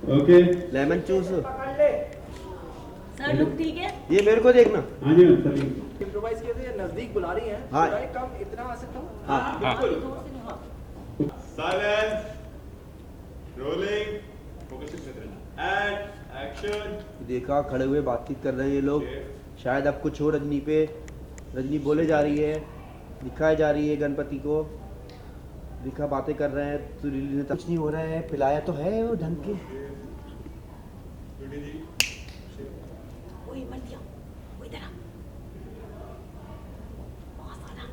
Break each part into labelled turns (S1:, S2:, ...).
S1: Okay
S2: lemon juice.
S3: Sir look ठीक है?
S2: ये मेरे को देखना।
S1: हाँ जी मैम सर।
S4: इम्प्रोवाइज किए थे, नजदीक बुला रही हैं।
S2: हाँ।
S4: बुलाएं कम, इतना आ सकता हूँ।
S2: हाँ
S3: जोर से नहीं, हाँ।
S5: Silence. Rolling. Focusing with रहना. And action.
S2: देखा खड़े हुए बातचीत कर रहे हैं ये लोग। शायद अब कुछ हो रजनी पे। रजनी बोले जा रही है, दिखाई जा रही है गणपति को। दिखा बातें कर रहे हैं तो रिली ने कुछ नहीं हो रहा है। पिलाया तो है वो ढंग के।
S5: Beauty जी.
S3: ओए मर दिया, वो इधर आ। पास आना।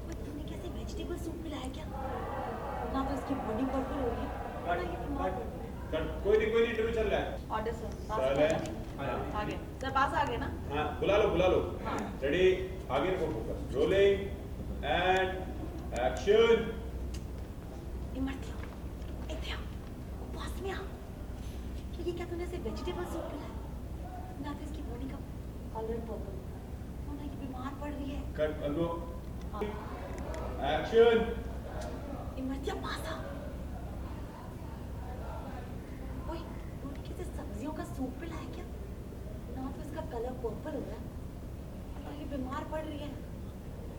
S3: ओए तूने कैसे वेजिटेबल सूप मिलाया क्या? ना तो इसकी बॉडी पर्पल हो रही है, ना ये बीमार पड़ रही है।
S5: कोई नहीं इंटरव्यू चल रहा है.
S3: ऑर्डर सर, पास
S5: Silence.
S3: आ गए। सर पास आ गए ना?
S5: हाँ बुला लो.
S3: हाँ।
S5: Ready. आगे रखो फोकस. Rolling. And action.
S3: ये मर दिया, इधर आ, वो पास में आ। ये क्या तूने ऐसे वेजिटेबल सूप मिलाया? ना तो इसकी बॉडी का कलर पर्पल होता है, ना ये बीमार पड़ रही है।
S5: Cut. Algo.
S3: हाँ।
S5: Action.
S3: ये मर दिया, पास आ। ओए तूने कैसे सब्जियों का सूप पिलाया क्या? ना तो इसका कलर पर्पल हो रहा है, ना ये बीमार पड़ रही है।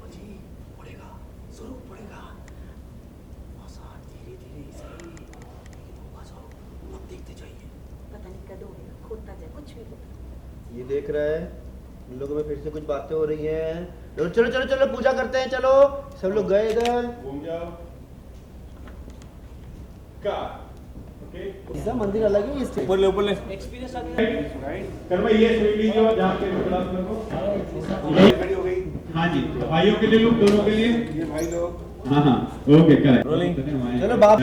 S4: जी पड़ेगा, जरूर पड़ेगा। आसान धीरे-धीरे सही। होगा जरूर। अब देखते जाइए।
S3: पता नहीं कद होगा, खोदता जाए, कुछ भी होता।
S2: ये देख रहा है उन लोगों में फिर से कुछ बातें हो रही हैं। चलो चलो चलो चलो पूजा करते हैं। चलो सब लोग गए इधर।
S5: घूम जाओ. Cut. Okay.
S2: इसका मंदिर अलग है इससे।
S5: ऊपर ले.
S4: एक्सपीरियंस आ गया।
S1: कर भाई ये सुई लीजिए और जहाँ पे क्लास में को।
S4: रेडी हो गई।
S1: हाँ जी भाइयों के लिए लुक, दोनों के लिए।
S4: ये भाई लोग।
S1: हाँ ओके करेक्ट।
S5: Rolling.
S2: चलो बाप।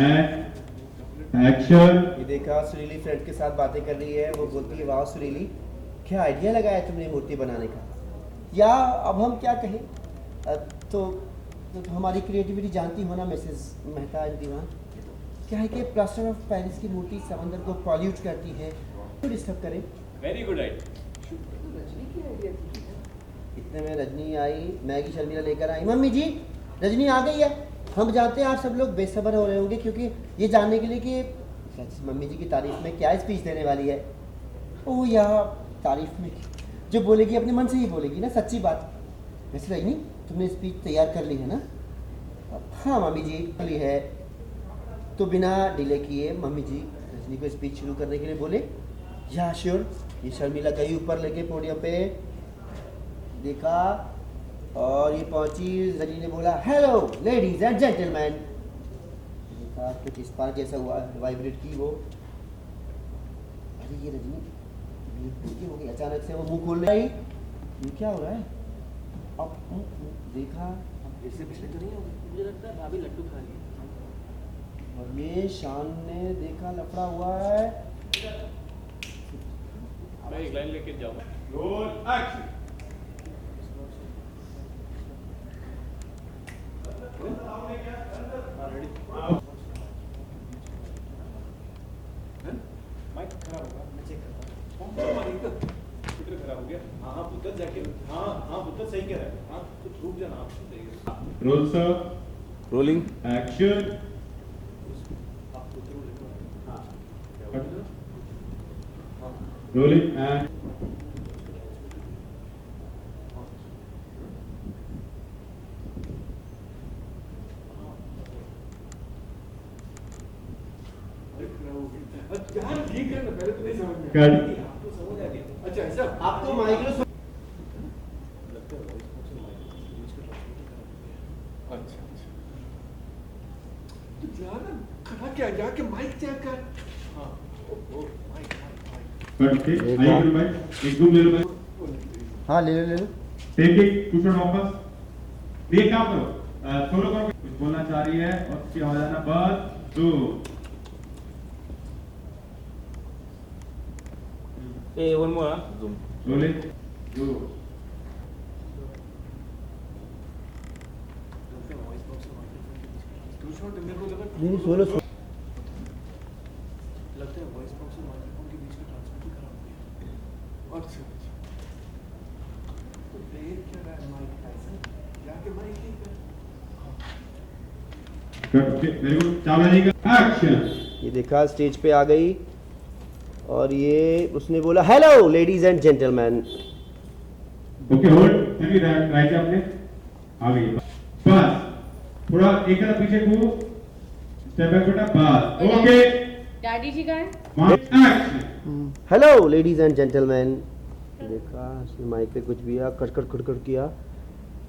S1: एक्शन।
S2: ये देखा सुरीली फ्रेंड के साथ बातें कर रही है। वो बोलती है वाह सुरीली, क्या आइडिया लगाया तुमने मूर्ति बनाने का। या अब हम क्या कहें, तो हमारी क्रिएटिविटी जानती हो ना मिसेस मेहता दीवान। क्या है कि प्लास्टर ऑफ पेरिस की मूर्ति समंदर को पॉल्यूट करती है, तो डिस्टर्ब करें।
S5: Very good idea.
S4: रजनी की आइडिया थी।
S2: इतने में रजनी आई, मैगी शर्मिला लेकर आई। मम्मी जी रजनी आ गई है। हम जानते हैं आप सब लोग बेसब्र हो रहे होंगे क्योंकि ये जानने के लिए कि मम्मी जी की तारीफ में क्या स्पीच देने वाली है। ओह यार तारीफ में जो बोलेगी अपने मन से ही बोलेगी ना, सच्ची बात। वैसे रजनी तुमने स्पीच तैयार कर ली है ना? हाँ मम्मी जी ली है। तो बिना डिले किए मम्मी जी रजनी को स्पीच शुरू करने के लिए बोले या श्योर। ये शर्मिला गई ऊपर लेके पोडियम पे, देखा और ये पहुंची। रजनी ने बोला हेलो लेडीज एंड जेंटलमैन। देखा कुछ इस बार जैसा हुआ, वाइब्रेट की वो। अरे ये रजनी ये हो गई अचानक से, वो मुंह खोल रही। ये क्या हो रहा है? अब देखा
S4: इससे पिछले तो नहीं होगी। मुझे लगता है भाभी लड्डू खा रही है।
S2: और ये शान ने देखा लफड़ा हुआ है।
S5: मैं एक लाइन लेके जाऊंगा. Roll action.
S4: माइक खराब होगा, मैं चेक करता हूँ। माइक
S5: कंप्यूटर खराब हो गया.
S4: हाँ पुत्र जाके। हाँ पुत्र सही कह रहा है। हाँ कुछ रुक जाना आप।
S1: Roll sir.
S5: Rolling.
S1: एक्शन।
S4: आप पुत्र लिखो। हाँ
S1: रोलिंग एंड
S4: यार ठीक है ना, पहले तो नहीं समझ में
S1: कर।
S4: आपको समझ आ गया। अच्छा ऐसा
S2: आपको माइक्रोसॉफ्ट
S4: लगता है वॉइस बॉक्स में माइक का ट्रांसमीटर खराब हो गया।
S5: अच्छा.
S4: तो जाना खड़ा क्या, जाके माइक चेक कर। हाँ ओ माइक
S1: कट के आइए करो भाई, एक दो ले लो भाई।
S2: हाँ ले लो ले लो।
S1: टेक इट टू शॉट वापस। ये क्या करो, सोलो करो। कुछ बोलना चाह रही है और उसकी आवाज आना बस दो।
S5: Hey, one more. Zoom.
S1: Rolling दो।
S4: वॉइस बॉक्स में माइक्रोफोन के बीच टू शॉट मेरे को लगा।
S2: नहीं सोलो
S4: लगता है वॉइस बॉक्स और माइक्रोफोन के बीच का ट्रांसमीटर खराब हो गया। अच्छा तो देख क्या रहा है माइक ऐसा, जाके माइक ठीक कर।
S1: कट के वेरी गुड। चावला जी का एक्शन।
S2: ये देखा स्टेज पे आ गई और ये उसने बोला hello ladies and gentleman.
S1: Okay hold, चलिए राइट आपने आ गई बस, थोड़ा एक कदम पीछे को, स्टेप बैक बेटा, बस ओके।
S6: डैडी जी का है।
S1: Action.
S2: Hello ladies and gentleman. देखा उसने माइक पे कुछ भी कड़कड़ कड़कड़ किया,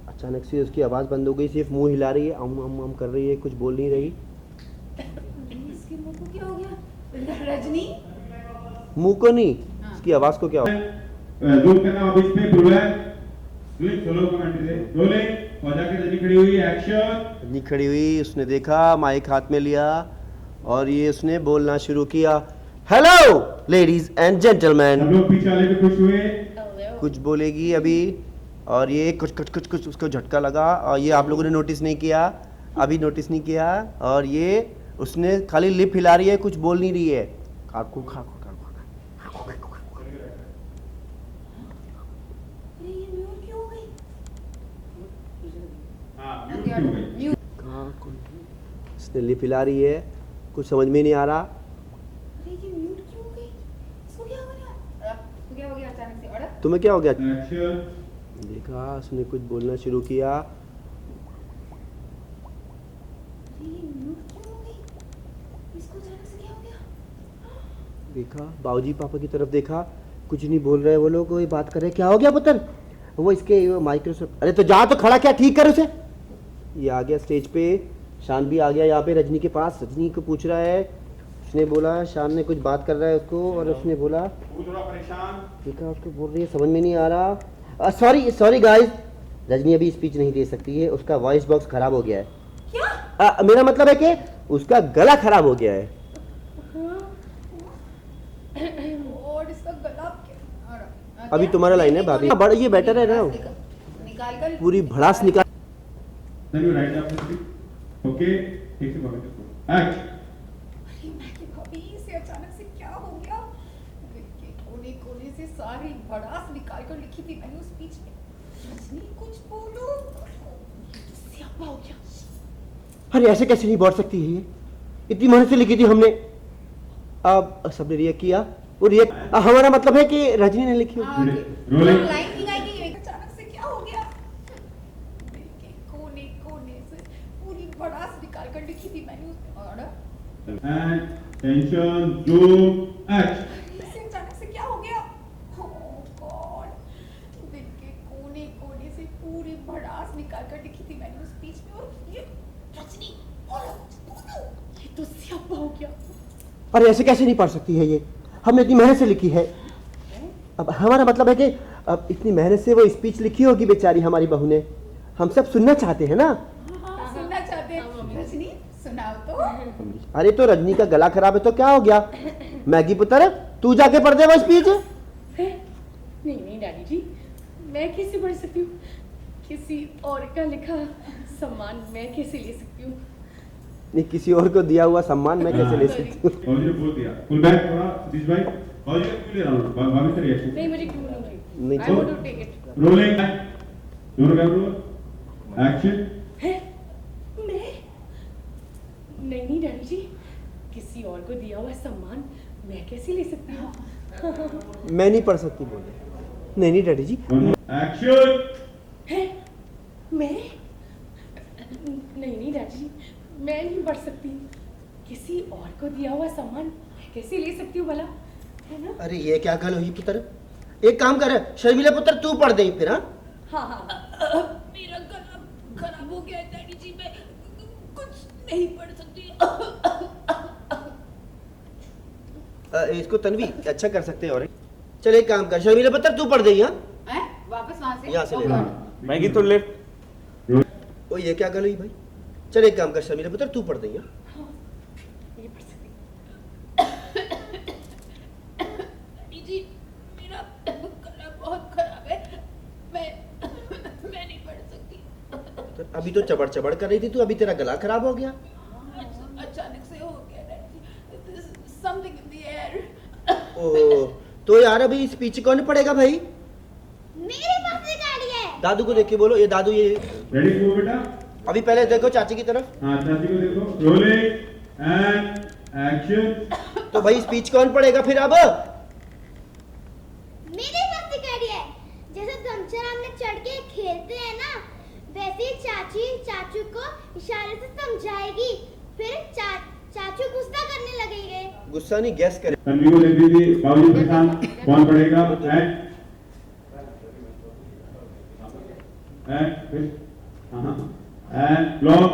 S2: अचानक से उसकी आवाज़ बंद हो गई, सिर्फ मुंह हिला रही है, अम कर रही है, कुछ बोल नहीं रही।
S6: इसके मुंह को क्या हो गया? रजनी
S2: मुंह को नहीं, उसकी आवाज़ को क्या हो।
S1: जूम करना अब इस पे प्रूव है, स्विच सोलो कमेंट्री से रोलिंग और जाके रजनी खड़ी हुई, एक्शन।
S2: रजनी खड़ी हुई, उसने देखा माइक हाथ में लिया और ये उसने बोलना शुरू किया हेलो लेडीज एंड जेंटलमैन।
S1: सब लोग पीछे वाले भी खुश हुए।
S2: कुछ बोलेगी अभी और ये कुछ कुछ कुछ कुछ उसको झटका लगा और ये आप लोगों ने नोटिस नहीं किया, अभी नोटिस नहीं किया, और ये उसने खाली लिप हिला रही है, कुछ बोल नहीं रही है। खाकू खाकू
S3: अरे ये म्यूट क्यों हो गई?
S1: हां म्यूट क्यों गई?
S2: उसने लिप हिला रही है, कुछ समझ में नहीं आ रहा।
S3: अरे ये म्यूट क्यों हो गई? इसको क्या हो गया?
S6: तो क्या हो गया अचानक से? और
S2: तुम्हें क्या हो गया?
S1: एक्शन।
S2: देखा उसने कुछ बोलना शुरू किया।
S3: अरे ये म्यूट क्यों हो गई? इसको अचानक से क्या हो गया?
S2: देखा बाबूजी पापा की तरफ देखा, कुछ नहीं बोल रहे वो लोग, वही बात कर रहे क्या हो गया पुत्र, वो इसके माइक्रोसॉफ्ट। अरे तो जा तो खड़ा क्या ठीक कर उसे। ये आ गया स्टेज पे, शान भी आ गया यहाँ पे रजनी के पास, रजनी को पूछ रहा है। उसने बोला, शान ने कुछ बात कर रहा है उसको और उसने बोला,
S1: वो थोड़ा परेशान।
S2: देखा उसको बोल रही है समझ में नहीं आ रहा। सॉरी सॉरी गाइस, रजनी अभी स्पीच नहीं दे सकती है, उसका वॉइस बॉक्स खराब हो गया है।
S3: क्या?
S2: मेरा मतलब है कि उसका गला खराब हो गया है।
S6: और इसका गला क्या?
S2: अभी तुम्हारा लाइन है भाभी, बड़ा ये बेटर है ना,
S6: निकाल कर
S2: पूरी भड़ास निकाल।
S1: चलिए राइट आपने ओके ठीक से पकड़ के एक्ट।
S6: अरे मैं कि भाभी इसे अचानक से क्या हो गया? दिल के कोने कोने से सारी भड़ास निकाल कर लिखी थी मैंने उस स्पीच में। रजनी कुछ बोलो। स्यापा हो गया।
S2: अरे ऐसे कैसे नहीं बढ़ सकती है ये, इतनी मेहनत से लिखी थी हमने। अब सबने रिएक्ट किया, वो रिएक्ट हमारा मतलब है कि रजनी ने लिखी होगी।
S1: रोलिंग।
S6: लाइन नहीं आएगी, अचानक से क्या हो गया? दिल के कोने कोने से पूरी भड़ास निकाल कर लिखी थी मैंने उसमें। और
S1: एंड टेंशन जूम एक्ट।
S6: इसे अचानक से क्या हो गया? ओह गॉड, दिल के कोने कोने से पूरी भड़ास निकाल कर लिखी थी मैंने उस स्पीच में। और ये रजनी बोलो, ये तो स्यापा हो गया।
S2: अरे ऐसे कैसे नहीं पढ़ सकती है ये, हमने इतनी मेहनत से लिखी है। अब हमारा मतलब है कि अब इतनी मेहनत से वो स्पीच लिखी होगी बेचारी हमारी बहू ने, हम सब सुनना चाहते हैं ना।
S6: सुनना चाहते हैं। रजनी सुनाओ तो।
S2: अरे तो रजनी का गला खराब है तो क्या हो गया, मैगी पुत्र तू जाके पढ़ दे वो स्पीच।
S7: नहीं नहीं डैडी जी, मैं कैसे पढ़ सकती हूँ? किसी और का लिखा सम्मान मैं कैसे ले सकती हूँ?
S2: नहीं, किसी और को दिया हुआ सम्मान मैं कैसे ले सकती हूँ।
S1: और ये बोल दिया फुल बैक थोड़ा सतीश भाई, और ये क्यों ले रहा हूं भाभी से रिएक्शन
S7: नहीं मुझे क्यों नहीं
S2: नहीं,
S7: I want to take it.
S1: Rolling दोनों कैमरा एक्शन।
S7: है मैं नहीं नहीं डैडी जी, किसी और को दिया हुआ सम्मान मैं कैसे ले सकती हूँ?
S2: मैं नहीं पढ़ सकती बोले। नहीं नहीं डैडी जी।
S1: एक्शन।
S7: है मैं नहीं नहीं डैडी जी, मैं नहीं पढ़ सकती। किसी और को दिया हुआ सम्मान मैं कैसे ले सकती हूँ भला, है ना?
S2: अरे ये क्या गल हुई पुत्र, एक काम कर शर्मिला पुत्र तू पढ़ दे फिर। हाँ
S7: हाँ हाँ
S6: मेरा गला खराब हो गया है डैडी जी, मैं कुछ नहीं पढ़ सकती।
S2: इसको तन्वी अच्छा कर सकते हैं। और चल एक काम कर शर्मिला पुत्र तू पढ़ दे। यहाँ
S6: वापस वहां से
S2: यहाँ से ले ला।
S5: मैगी तो लेफ्ट।
S2: ओ ये क्या गल हुई भाई, चल एक काम कर शर्मिला पुत्र तू पढ़ दे। यहाँ
S7: ये पढ़ सकती
S6: डैडी जी मेरा गला बहुत खराब है, मैं नहीं पढ़ सकती।
S2: तो अभी तो चबड़ चबड़ कर रही थी तू, अभी तेरा गला खराब हो गया।
S6: अचानक से हो गया daddy ji, something in the air.
S2: ओ तो यार अभी स्पीच कौन पढ़ेगा भाई?
S3: मेरे पास भी गाड़ी है।
S2: दादू को देख के बोलो, ये दादू ये
S1: रेडी गो बेटा।
S2: अभी पहले देखो चाची की तरफ।
S1: हाँ चाची को देखो। Rolling and action.
S2: तो भाई स्पीच कौन पढ़ेगा फिर अब?
S8: मेरे पास एक आइडिया है। जैसे दमचर हमने चढ़ के खेलते हैं ना, वैसे ही चाची चाचू को इशारे से समझाएगी, फिर चाचू गुस्सा करने लगेंगे।
S2: गुस्सा नहीं, गैस करे।
S1: तन्वी को देख लीजिए, बाबूजी के साथ कौन पढ़ेगा? And block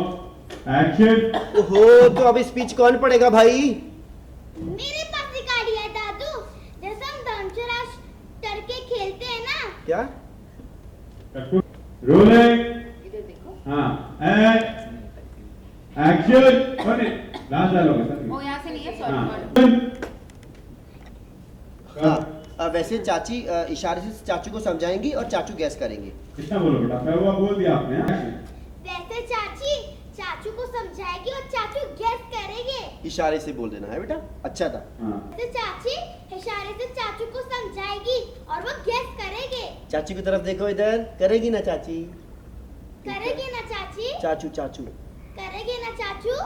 S1: action.
S2: ओहो, तो अब स्पीच कौन पढ़ेगा भाई?
S8: मेरे पास एक आइडिया है दादू। जैसे हम दमचर चढ़ के खेलते हैं ना,
S2: क्या?
S1: रोलिंग।
S7: इधर देखो।
S1: हाँ, एंड एक्शन। अरे लास्ट डायलॉग है सर।
S6: ओ यहाँ से नहीं है, सॉरी
S1: हाँ।
S2: हाँ, वैसे चाची इशारे से चाचू को समझाएंगी और चाचू गैस करेंगे।
S1: कितना बोलो बेटा? मैं वो बोल दिया आपने। Action।
S8: वैसे चाची चाचू को समझाएगी और चाचू गैस करेंगे।
S2: इशारे से बोल देना है बेटा, अच्छा था।
S1: हाँ।
S8: वैसे चाची इशारे से चाचू को समझाएगी और वो गैस करेंगे।
S2: चाची की तरफ देखो, इधर करेगी ना चाची?
S8: करेगी ना चाची?
S2: चाचू चाचू
S8: करेगी ना चाचू?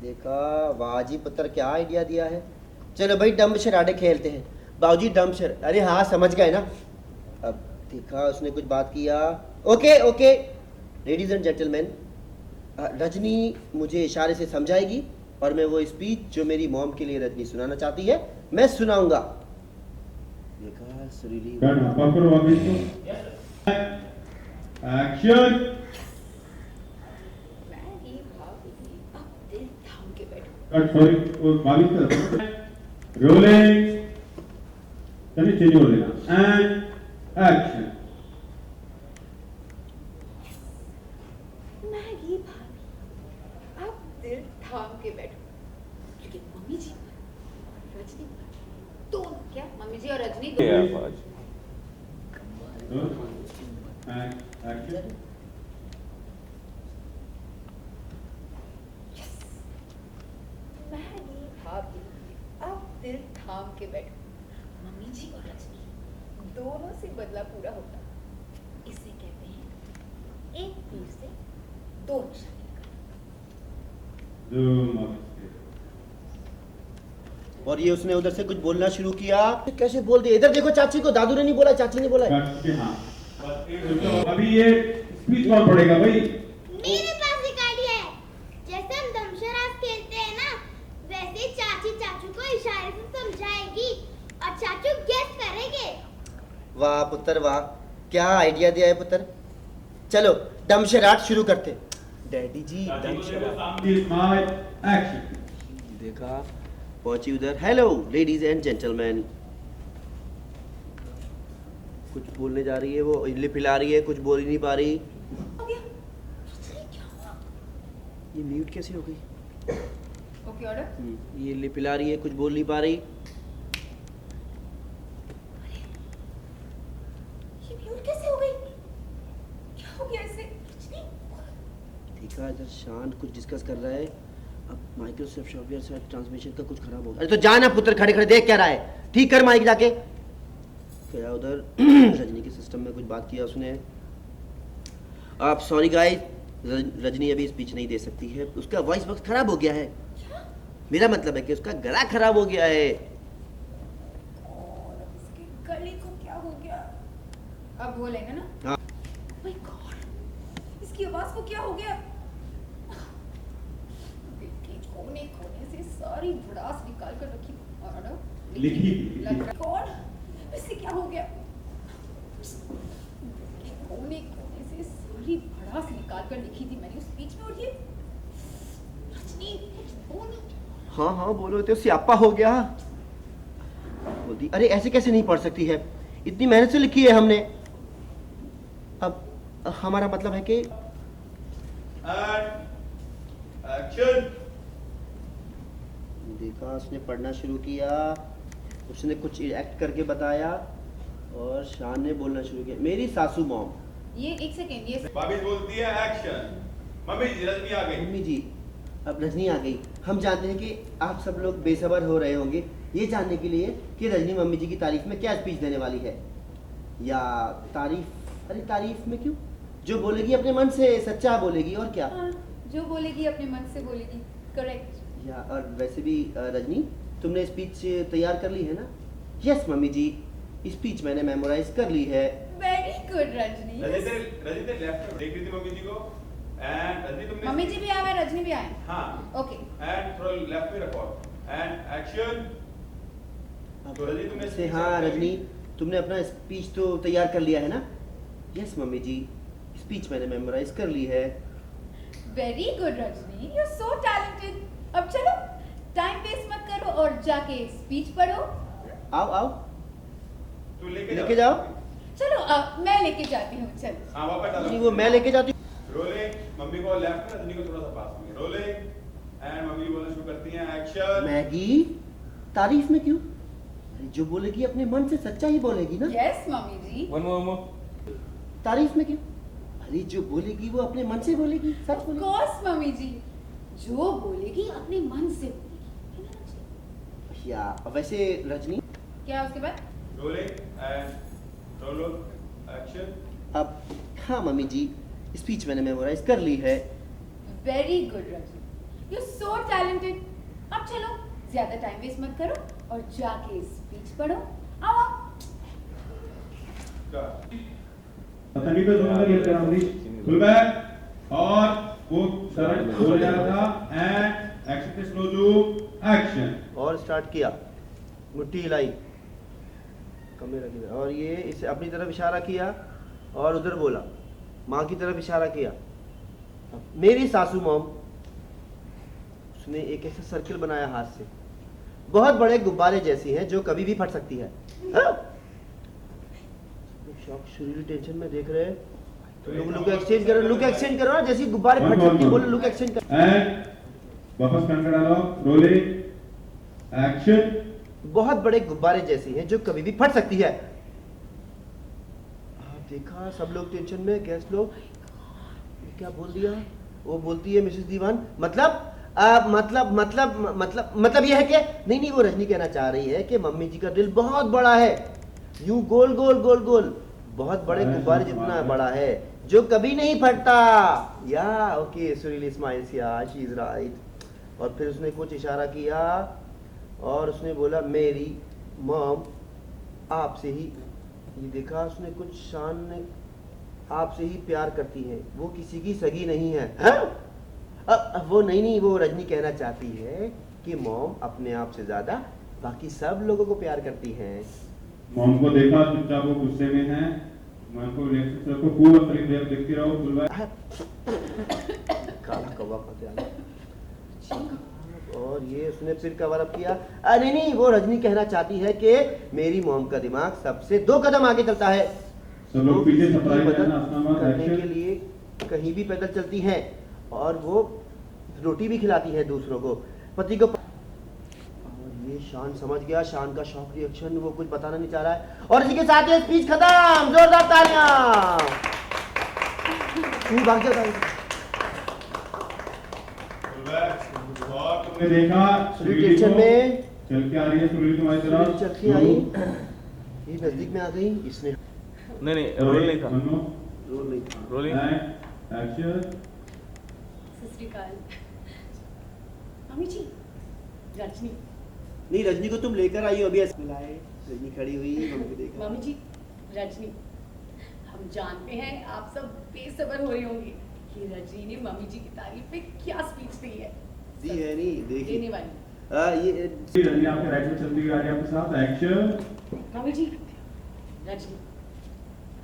S2: देखा, वाह जी पुत्र, क्या आइडिया दिया है। चलो भाई डम्ब शराडे खेलते हैं। बाबूजी डम्ब शर, अरे हाँ समझ गए ना। अब देखा उसने कुछ बात किया। Okay okay ladies and gentleman, Rajni मुझे इशारे से समझाएगी और मैं वो स्पीच जो मेरी मॉम के लिए रजनी सुनाना चाहती है मैं सुनाऊंगा। देखा सुरीली।
S1: करना पकड़ो अभी इसको। एक्शन।
S7: मैं ही भाभी, अब दिल थाम के बैठो।
S1: कट, सॉरी, वो 22 का। रोलिंग। तभी चेंज हो लेना। And action.
S7: मैगी भाभी, अब दिल थाम के बैठो, क्योंकि मम्मी जी पर, रजनी पर, दोनों, क्या मम्मी जी और रजनी दोनों।
S1: एक्शन।
S7: मैगी भाभी, अब दिल थाम के बैठो, मम्मी जी और रजनी दोनों से बदला पूरा होता। इसे कहते हैं एक तीर से दो निशाने लगाना।
S1: Zoom up.
S2: और ये उसने उधर से कुछ बोलना शुरू किया। कैसे बोल दिया? इधर देखो चाची को, दादू ने नहीं बोला, चाची ने बोला है।
S1: कट के हाँ। बस एक मिनट, अभी ये स्पीच कौन पढ़ेगा भाई?
S8: मेरे पास एक आइडिया है। जैसे हम दमशराज खेलते हैं ना, वैसे ही चाची चाचू को इशारे से समझाएगी और चाचू गैस करेंगे।
S2: वाह पुत्र वाह, क्या आइडिया दिया है पुत्र। चलो डमशराट शुरू करते। Daddy ji dumb charades.
S1: Smile action.
S2: देखा पहुंची उधर। Hello ladies and gentleman. कुछ बोलने जा रही है वो, लिप हिला रही है, कुछ बोल ही नहीं पा रही।
S3: हो गया? रजनी, क्या हुआ?
S2: ये म्यूट कैसे हो गई?
S6: Okay order.
S2: ये लिप हिला रही है, कुछ बोल नहीं पा रही।
S3: ये म्यूट कैसे हो गई? क्या हो गया इसे? रजनी,
S2: देखा इधर शान कुछ डिस्कस कर रहा है। अब माइक्रोसॉफ्ट सॉफ्टवेयर से ट्रांसमिशन का कुछ खराब हो गया। अरे तो जाना पुत्र, खड़े खड़े देख क्या रहा है, ठीक कर माइक जाके। गया उधर रजनी के सिस्टम में कुछ बात किया उसने। आप सॉरी गाइस, रजनी अभी स्पीच नहीं दे सकती है, उसका वॉइस बॉक्स खराब हो गया है। मेरा मतलब है कि उसका गला खराब हो गया है।
S6: और अब इसके गले को क्या हो गया? अब बोलेंगे ना?
S2: हाँ।
S6: माय गॉड, इसकी आवाज को क्या हो गया? दिल के कोने कोने से सारी भड़ास निकाल कर रखी और
S1: लिखी।
S6: लग रहा गॉड, इससे क्या हो गया? दिल के कोने कोने से सारी भड़ास निकाल कर लिखी थी मैंने उस स्पीच में, और ये रजनी कुछ बोल।
S2: हाँ हाँ बोलो, तो स्यापा हो गया। बोलती अरे ऐसे कैसे नहीं पढ़ सकती है, इतनी मेहनत से लिखी है हमने। अब हमारा मतलब है कि
S5: एक्शन।
S2: देखा उसने पढ़ना शुरू किया, उसने कुछ एक्ट करके बताया और शान ने बोलना शुरू किया। मेरी सासू मॉम।
S6: ये एक सेकेंड, ये
S5: भाभी बोलती है एक्शन। मम्मी जी रजनी आ गई।
S2: मम्मी जी अब रजनी आ गई। हम जानते हैं कि आप सब लोग बेसब्र हो रहे होंगे ये जानने के लिए कि रजनी मम्मी जी की तारीफ में क्या स्पीच देने वाली है, या तारीफ, अरे तारीफ में क्यों, जो बोलेगी अपने मन से सच्चा बोलेगी और क्या।
S6: हाँ, जो बोलेगी अपने मन से बोलेगी, करेक्ट।
S2: या और वैसे भी रजनी, तुमने स्पीच तैयार कर ली है ना? यस मम्मी जी, स्पीच मैंने मेमोराइज कर ली है।
S7: Very good Rajni.
S5: रजनी ने लेफ्ट में देख रही थी मम्मी जी को, एंड रजनी तुमने
S6: मम्मी जी भी आए हैं, रजनी भी आए।
S5: हाँ
S6: ओके।
S5: एंड थोड़ा लेफ्ट में रखो एंड एक्शन। तो रजनी तुमने
S2: से हाँ रजनी, तुमने अपना स्पीच तो तैयार कर लिया है ना? यस मम्मी जी, स्पीच मैंने मेमोराइज कर ली है।
S7: Very good Rajni, you are so talented. अब चलो टाइम वेस्ट मत करो और जाके स्पीच पढ़ो।
S2: आओ आओ,
S5: तू
S2: लेके जाओ।
S7: चलो मैं लेके जाती हूँ। चलो
S5: हाँ वापस डालो।
S2: नहीं, वो मैं लेके जाती हूँ।
S5: रोलिंग, मम्मी को लेफ्ट में, रजनी को थोड़ा सा पास में। रोलिंग एंड मम्मी बोलना शुरू करती हैं, एक्शन।
S2: मैगी, तारीफ में क्यों? अरे जो बोलेगी अपने मन से सच्चा ही बोलेगी ना।
S7: यस मम्मी जी।
S4: One more.
S2: तारीफ में क्यों? अरे जो बोलेगी वो अपने मन से बोलेगी, सच
S7: ऑफ
S2: बोलेगी।
S7: कोर्स मम्मी जी, जो बोलेगी अपने मन से बोलेगी, है ना रजनी?
S2: या वैसे रजनी,
S7: क्या उसके बाद?
S5: Rolling and Rollo action.
S2: अब हाँ मम्मी जी, स्पीच मैंने मेमोराइज कर ली है।
S7: Very good Rajni, you so talented. अब चलो ज्यादा टाइम वेस्ट मत करो और जाके स्पीच पढ़ो। आओ।
S1: तनी पे जोर लगा तेरा मरीज फुल बैक और वो करंट हो जा रहा था एंड एक्शन पे स्लो जूम एक्शन।
S2: और स्टार्ट किया, मुट्ठी हिलाई, कमरे रखी और ये इसे अपनी तरफ इशारा किया और उधर बोला, माँ की तरफ इशारा किया। मेरी सासू मॉम, उसने एक ऐसा सर्किल बनाया हाथ से, बहुत बड़े गुब्बारे जैसी है जो कभी भी फट सकती है। हाँ? शॉक शुरू टेंशन में देख रहे हैं तो लुक एक्सचेंज करो, लुक एक्सचेंज करो ना, जैसे गुब्बारे फट सकती है, बोलो लुक एक्सचेंज करो।
S1: एंड वापस टर्न कर डालो, रोलिंग एक्शन।
S2: बहुत बड़े गुब्बारे जैसी हैं जो कभी भी फट सकती है। देखा सब लोग टेंशन में, गेस्ट लोग, ये क्या बोल दिया? वो बोलती है मिसेस दीवान, मतलब ये है कि नहीं, वो रजनी कहना चाह रही है कि मम्मी जी का दिल बहुत बड़ा है, यूं गोल गोल गोल गोल, बहुत बड़े गुब्बारे जितना बड़ा है जो कभी नहीं फटता। या ओके, सुरीली स्माइल्स, या शी इज राइट। और फिर उसने कुछ इशारा किया और उसने बोला, मेरी मॉम आपसे ही, ये देखा उसने कुछ शान ने, आपसे ही प्यार करती है, वो किसी की सगी नहीं है। हाँ? वो नहीं, वो रजनी कहना चाहती है कि मॉम अपने आप से ज्यादा बाकी सब लोगों को प्यार करती है।
S1: मॉम को देखा चुपचाप वो गुस्से में है, मॉम को रिएक्शन को पूरा तरीके देखती रहो फुल बैक।
S2: काला कौवा फंसे आ गया। और ये उसने फिर कवर अप किया, नहीं, वो रजनी कहना चाहती है कि मेरी मॉम का दिमाग सबसे 2 कदम आगे चलता है।
S1: सब लोग पीछे
S2: किसी की
S1: सप्लाई
S2: मदद
S1: करना अपना
S2: करने के
S1: एक्शन।
S2: लिए कहीं भी पैदल चलती है और वो रोटी भी खिलाती है दूसरों को, पति को। और ये शान समझ गया, शान का शॉक रिएक्शन, वो कुछ बताना नहीं चाह रहा है। और इसी के साथ ये स्पीच खत्म, जोरदार तालियां। तू भाग जा।
S1: और तुमने देखा
S2: सुरीली टेंशन में
S1: चल के आ रही है, सुरीली तुम्हारी तरफ
S2: चल के आई, ये नजदीक में आ गई, इसने
S4: नहीं रोल नहीं था।
S2: रोल नहीं था।
S4: Rolling
S1: action.
S3: सत श्री अकाल। मम्मी जी, रजनी।
S2: नहीं, रजनी को तुम लेकर आई हो अभी, ऐसे मिलाए, रजनी खड़ी हुई, मम्मी को देखा।
S3: मम्मी जी, रजनी, हम जानते हैं आप सब बेसब्र हो रहे होंगे कि रजनी ने मम्मी जी की तारीफ में क्या स्पीच दी है।
S2: दी है नहीं, देखी
S3: देने वाली।
S2: ये
S1: रजनी आपके राइट में चलती हुई आ रही है आपके साथ, एक्शन।
S3: मम्मी जी, रजनी,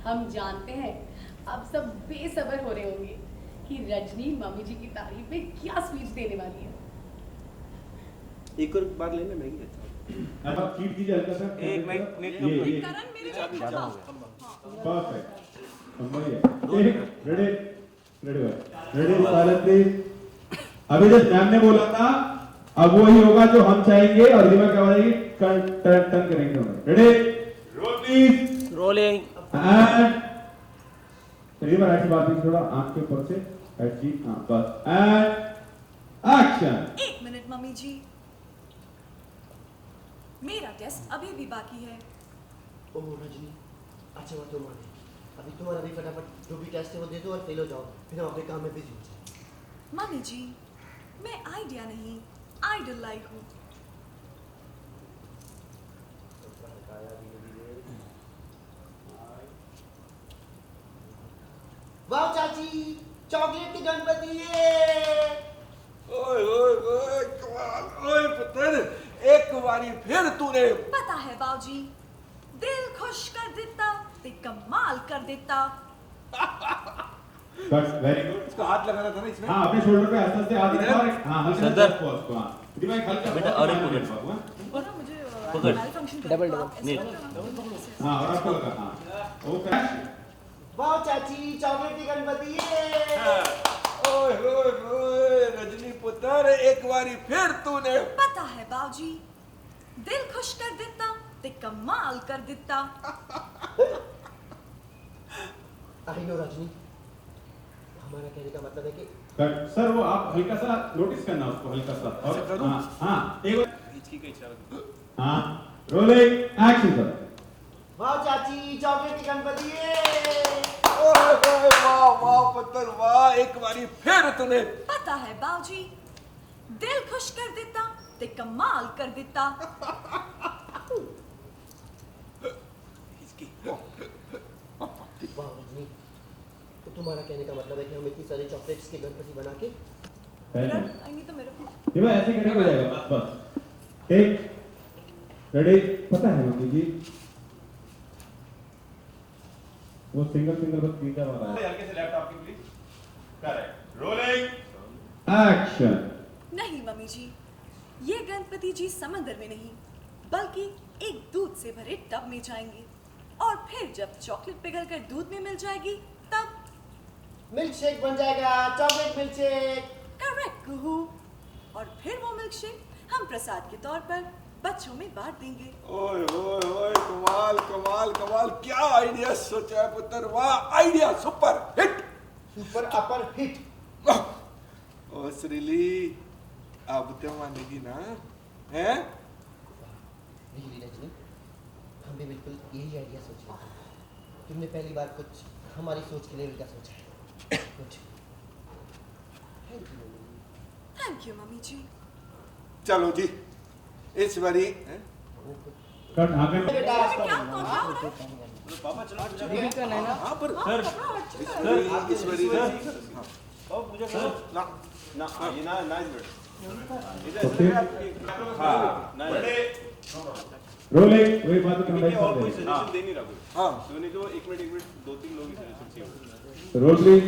S3: हम जानते हैं आप सब बेसब्र हो रहे होंगे कि रजनी मम्मी जी की तारीफ में क्या स्पीच देने वाली है।
S2: एक और बार लेना, मैगी अच्छा।
S1: अब आप चीट कीजिए हल्का सा।
S4: एक मिनट,
S1: ये
S3: करण मेरे को
S4: ज्यादा हो गया।
S1: Perfect. Ready ready ready silent please. अभी जब मैम ने बोला था, अब वही होगा जो हम चाहेंगे और दिमाग क्या बताएगी, टर्न टर्न टर्न करेंगे। Ready roll please.
S4: Rolling
S1: and करीब ऐसी बात नहीं, थोड़ा आंख के ऊपर से ऐसी, हाँ बस, एंड एक्शन।
S9: एक मिनट मम्मी जी, मेरा टेस्ट अभी भी बाकी है।
S2: ओह रजनी, अच्छा बात तो माने, अभी तुम्हारा भी फटाफट जो भी टेस्ट है वो दे दो और फेल हो जाओ, फिर हम अपने काम में बिजी हो जाए।
S9: मम्मी जी, मैं आइडिया नहीं आइडल लाई हूँ।
S2: वाह चाची, चॉकलेट की गणपति है।
S10: ओए ओए ओए कमाल, ओए पुत्र, एक बारी फिर तूने
S9: पता है बाबूजी, दिल खुश कर देता ते कमाल कर देता।
S1: बस वेरी गुड।
S4: इसको हाथ लगाना था ना इसमें।
S1: हाँ, अपने शोल्डर पे आस्ते आस्ते हाथ रखा और हाँ हल्का
S11: सरदार।
S1: सा उसको हाँ दिमाग हल्का
S11: बेटा, और एक पकड़।
S9: वो ना मुझे
S11: पकड़।
S9: malfunction
S2: डबल,
S9: तो आप ऐसे
S11: नहीं।
S9: करना।
S1: हाँ और आपको लगा हाँ ओके।
S2: वाह चाची, चॉकलेट की गणपति है।
S10: ओए ओए ओए रजनी पुत्र, एक बारी फिर तूने
S9: पता है बाबूजी, दिल खुश कर देता ते कमाल कर देता।
S2: आई नो रजनी, हमारा कहने का मतलब है कि
S1: कट सर वो आप हल्का सा नोटिस करना उसको हल्का सा और
S10: ऐसा करूं?
S1: हाँ हाँ एक बार
S4: हिचकी का इशारा।
S1: हाँ रोलिंग एक्शन सर।
S2: वाह चाची, चॉकलेट की गणपति है।
S10: ओए ओए वाह वाह पुत्र वाह, एक बारी फिर तूने
S9: पता है बाबूजी, दिल खुश कर देता ते कमाल कर देता।
S4: हिचकी।
S2: वाह रजनी, तो तुम्हारा कहने का मतलब है कि हम इतनी सारी चॉकलेट्स के गणपति बना के
S1: पहले
S9: आएंगे तो मेरे को।
S1: ये बात ऐसे करने को जाएगा बस एक रेडी। पता है मम्मी जी वो सिंगल बस तीन चार बार आया।
S5: हल्के से लेफ्ट आपकी प्लीज। Correct rolling
S1: action.
S9: नहीं मम्मी जी, ये गणपति जी समंदर में नहीं बल्कि एक दूध से भरे टब में जाएंगे और फिर जब चॉकलेट पिघलकर दूध में मिल जाएगी तब
S2: मिल्क शेक बन जाएगा, चॉकलेट मिल्क शेक।
S9: करेक्ट कुहू। और फिर वो मिल्क शेक हम प्रसाद के तौर पर बच्चों में बांट देंगे।
S10: ओए ओए ओए कमाल कमाल कमाल, क्या आइडिया सोचा है पुत्र, वाह आइडिया सुपर हिट।
S2: सुपर अपर हिट।
S10: ओ श्रीली, अब तो मानेगी ना हैं?
S2: रियली रजनी, हम भी बिल्कुल यही आइडिया सोच रहे थे। तुमने पहली बार कुछ हमारी सोच के लेवल का सोचा है। गुड।
S9: थैंक यू मम्मी जी।
S10: चलो जी इस बारी हैं?
S1: कट आगे
S2: बेटा,
S9: क्या कौन सा हो रहा है?
S4: पापा चलो पूजा
S2: रिवील करना है ना?
S10: हाँ पर
S9: हाँ, कपड़ा हट
S10: इस
S9: चुका है।
S10: बारी हाँ।
S4: पापा पूजा करो ना ना ये ना नाइस बेटा
S1: ओके
S5: हाँ
S4: नाइस
S1: रोलिंग वही बात करना
S4: देखिए और कोई
S1: है।
S4: सजेशन दे नहीं रहा कोई
S10: हाँ
S4: तो नहीं तो एक मिनट दो तीन लोग ही सजेशन चाहिए
S1: रोल प्लीज।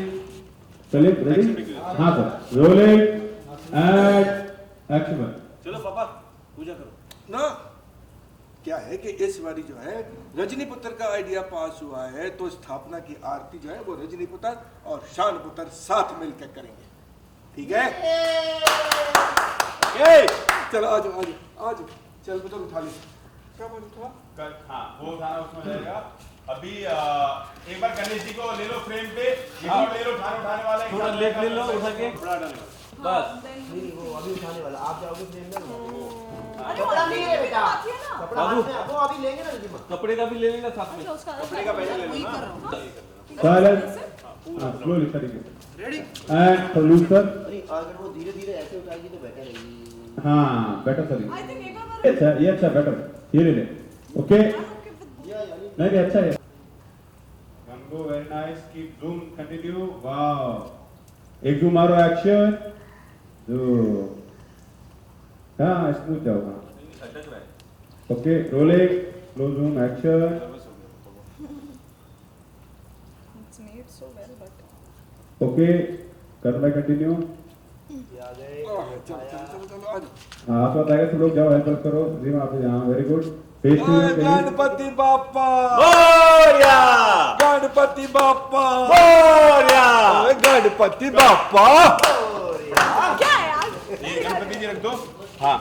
S1: चलिए रेडी। हाँ सर रोलिंग एंड एक्शन।
S4: चलो पापा पूजा करो
S10: ना क्या है कि इस बारी जो है रजनी पुत्र का आइडिया पास हुआ है तो स्थापना की आरती जो है वो रजनी पुत्र और शान पुत्र साथ मिलकर करेंगे, ठीक है? चलो आज आज आज चल पुत्र उठा ले। क्या बात उठा?
S5: हाँ वो सारा उसमें जाएगा। अभी एक बार गणेश जी को ले लो फ्रेम पे। ये और ले लो उठाने वाला है।
S11: थोड़ा लेट ले लो उठा के
S4: कपड़ा डालने
S11: बस।
S2: नहीं वो अभी उठाने वाला, आप जाओगे फ्रेम में।
S9: अरे
S2: कपड़ा
S9: वो
S2: नहीं है बेटा,
S9: आती है ना।
S2: कपड़ा हाथ में, वो अभी लेंगे ना रिद्धि माँ।
S11: कपड़े का भी ले लेना साथ में।
S9: अच्छा, उसका
S4: कपड़े का पहले ले लो
S9: वही
S4: ना।
S9: कर रहा हूँ।
S1: साइलेंस। हाँ स्लोली तरीके से
S10: रेडी?
S1: And producer.
S2: नहीं, अगर वो धीरे धीरे ऐसे उठाएगी तो बेटर रहेगी।
S1: हाँ बेटर सर।
S9: आई थिंक एक बार
S1: अच्छा ये अच्छा बेटर ये ले ले ओके नहीं अच्छा है। गंगो very nice keep zoom continue wow एक जूम मारो एक्शन जो हाँ स्मूथ जाओ हाँ
S4: अटक रहा है
S1: okay rolling slow zoom action
S4: nervous हो गया
S9: It's made so well, but
S1: okay करना कंटिन्यू
S10: चल चल चल चल आज
S1: हाँ आप बताएगा सब लोग जाओ हेल्प करो जी आप यहाँ very good face to
S10: Ganpati Bappa
S11: Morya
S10: Ganpati Bappa
S11: Morya
S10: Ganpati Bappa.
S9: क्या है यार?
S5: ये गणपति जी रख दो। हाँ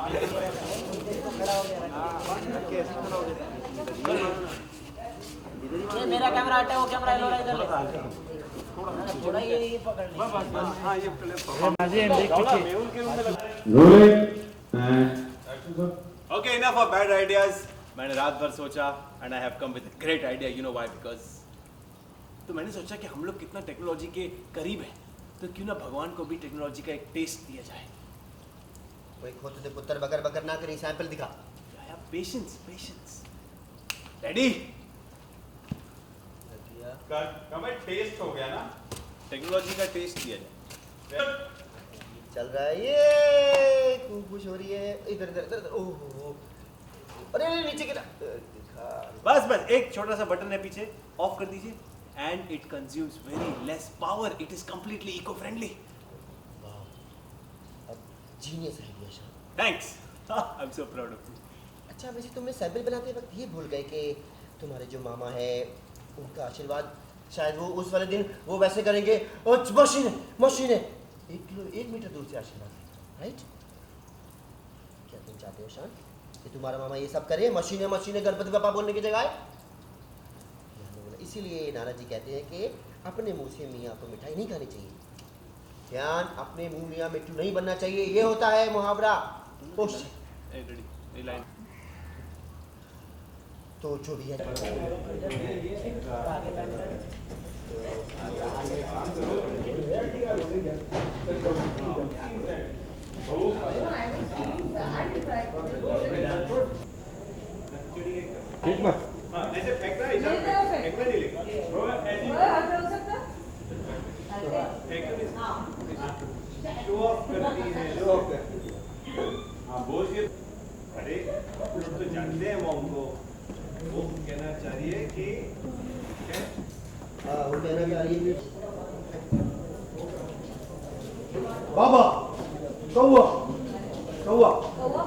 S12: ये मेरा कैमरा हटा है, वो कैमरा लो रहा इधर ले। थोड़ा ये पकड़ ले।
S10: हाँ ये
S1: rolling and action
S4: Okay, enough of bad ideas. मैंने रात भर सोचा and I have come with a great idea. You know why? Because तो मैंने सोचा कि हम लोग कितना टेक्नोलॉजी के करीब हैं, तो क्यों ना भगवान को भी टेक्नोलॉजी का एक टेस्ट दिया जाए।
S2: कोई खोते पुत्र बकर बकर ना करी, सैंपल दिखा।
S4: Patience patience. Ready?
S5: Comment test हो गया ना?
S4: टेक्नोलॉजी का टेस्ट दिया जाए।
S2: चल रहा है ये, खूब खुश हो रही है। इधर इधर इधर, ओहो, अरे नीचे गिरा।
S4: बस बस एक छोटा सा बटन है पीछे, ऑफ कर दीजिए and it consumes very less power, it is completely eco friendly.
S2: Genius idea Shaan.
S4: Thanks, I am so proud of you.
S2: अच्छा वैसे तुमने सैंपल बनाते वक्त ये भूल गए कि तुम्हारे जो मामा है उनका आशीर्वाद शायद वो उस वाले दिन वो वैसे करेंगे, और मशीन है 1 मीटर दूर से आशीर्वाद, राइट? क्या तुम चाहते हो शान कि तुम्हारा मामा ये सब करे, मशीनें गणपति पापा बोलने की जगह? इसीलिए नाना जी कहते हैं कि अपने मुंह से मियाँ को मिठाई नहीं खानी चाहिए। ध्यान, अपने मुंह मियाँ मिट्टू नहीं बनना चाहिए, ये होता है मुहावरा। तो जो भी है
S5: जैसे फेंक रहा है फेंकना नहीं लेगा शो ऑफ करती है, शो ऑफ करती है। हाँ बोल के, अरे तो जानते हैं मॉम को, वो कहना चाह रही है कि
S2: हाँ वो कहना चाह रही है बाबा कौवा कौवा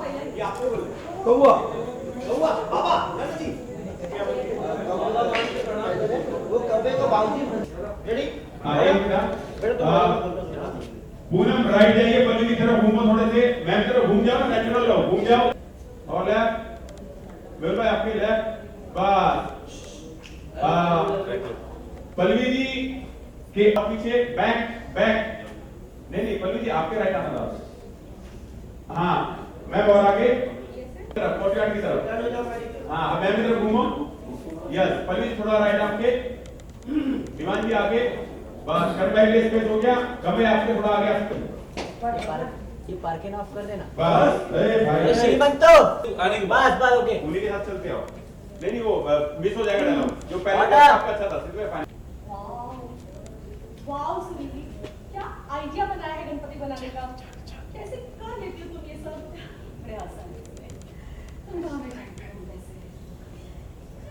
S5: ये आपको बोल
S2: कौवा कौवा बाबा जी वो कौवे को बाबूजी रेडी?
S1: पूनम राइट जाइए, पल्लवी की तरफ घूमो थोड़े से, मैम की तरफ घूम जाओ, नेचुरल लो, घूम जाओ और लेफ्ट, मेरे भाई आपकी लेफ्ट, बस। पल्लवी जी के पीछे बैक नहीं पल्लवी जी आपके राइट आना था। हाँ मैं और आगे तरफ कोर्टयार्ड की तरफ, हाँ मैम की तरफ घूमो, यस पल्लवी थोड़ा राइट आपके, विमान जी आगे, बस कर स्पेस हो गया, कमे आपके थोड़ा आगे आपके,
S12: ये पार्किंग ऑफ कर देना
S1: बस। अरे भाई
S12: श्रीमंतो बस ओके,
S5: उन्हीं के साथ चलते हो। नहीं वो मिस हो जाएगा डायलॉग जो पहले आपका अच्छा था, सिर्फ फाइनल।
S3: वाओ सुनीति, क्या आइडिया बनाया है गणपति बनाने का, कैसे कर लेती हो तुम ये सब? बड़े आसान है, तुम गाँव में करते हो वैसे।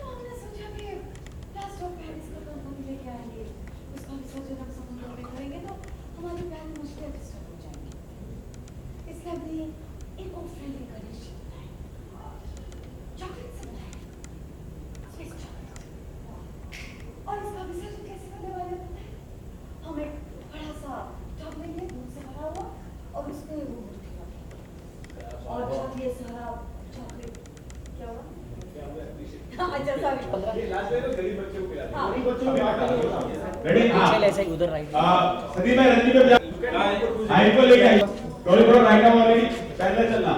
S3: हमने सोचा कि प्लास्टर ऑफ पेरिस का गणपति लेके आएंगे, उसका विसर्जन हम समुद्र में करेंगे तो हमारी प्लान मुश्किल डिस्टर्ब हो जाएंगे, इसलिए हमने इको फ्रेंडली गणेश जी बनाए, चॉकलेट से बनाए, स्विस चॉकलेट। और इसका विसर्जन कैसे करने वाले पता है? हम एक बड़ा सा टब लेंगे दूध से भरा हुआ और उसमें वो मूर्ति रखेंगे, और जब ये सारा चॉकलेट क्या हुआ? अच्छा सॉरी,
S5: ये लास्ट में तो गरीब बच्चों को खिलाते हैं।
S1: गरीब बच्चों को रेडी? हाँ
S12: ऐसे उधर राइट
S1: सदी में रंजी पे हाइट को लेके आई, थोड़ा राइट ऑफ ऑलरेडी पहले चलना,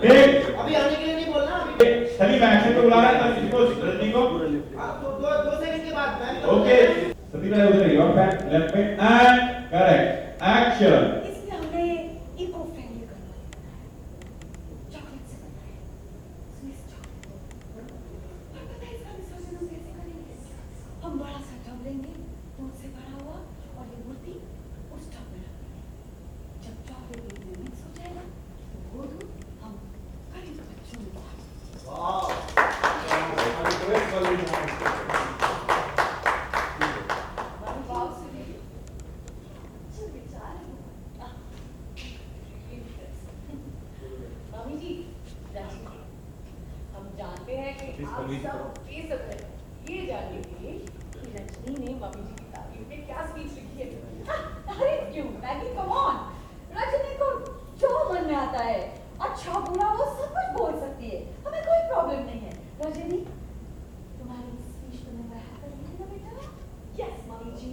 S1: देख
S2: अभी आने के लिए नहीं बोलना, अभी
S1: सदी में एक्शन पे बुला रहा है, तब इसको रंजी को
S2: तो 2 सेकंड के बाद
S1: ओके सदी में उधर योर बैक लेफ्ट पे एंड करेक्ट एक्शन।
S3: इसलिए हमने इको फ्रेंडली करना है, चॉकलेट से बना है, स्विस चॉकलेट। और पता है इसका विसर्जन हम कैसे करेंगे? हम बड़ा सा टब लेंगे दूध से भरा हुआ और ये मूर्ति उस टब में रखेंगे, जब चॉकलेट दूध में मिक्स हो जाएगा तो वो दूध हम गरीब बच्चों में बांटेंगे। वाओ सुनीति, अच्छा विचार है। मामी जी, रजनी, हम जानते हैं कि आप सब बेसब्र हैं ये जानने के लिए कि रजनी ने मम्मी जी की तारीफ में क्या स्पीच लिखी है। अरे क्यों मैगी, कम ऑन, रजनी को जो मन में आता है अच्छा बुरा वो सब कुछ बोल सकती है, हमें कोई प्रॉब्लम नहीं है। रजनी तुम्हारी स्पीच तो मेमोराइज कर ली है ना बेटा? यस मम्मी जी,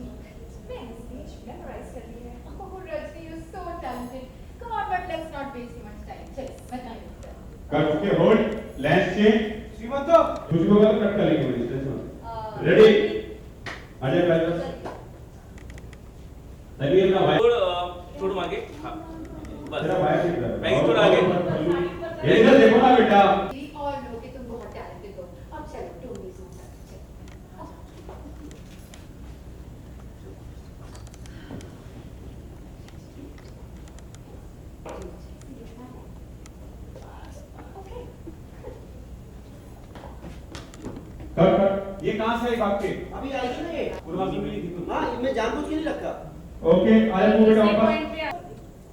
S3: मैंने स्पीच मेमोराइज कर ली है।
S6: Oh, Rajni, you're so talented. Come on, but let's not waste too much time.
S3: चल बताइए
S1: कट के होल्ड लेंस चेंज
S5: श्रीमंतो
S1: तुझको कट कर लेंगे रेडी? अजय पहले तभी अपना भाई
S11: छोड़ मांगे हाँ बस
S1: तेरा भाई ठीक है।
S11: मैं इसको आगे
S1: इधर देखो ना बेटा।
S6: और लोगे तुम बहुत टैलेंटेड हो। अब चलो टोनी से
S1: कट ये कहां से आई भाग के?
S2: अभी आई थी ना ये।
S1: पूरा मिली थी तू।
S2: हाँ मैं जानबूझ के नहीं रखा।
S1: ओके आ जा तू बेटा वापस।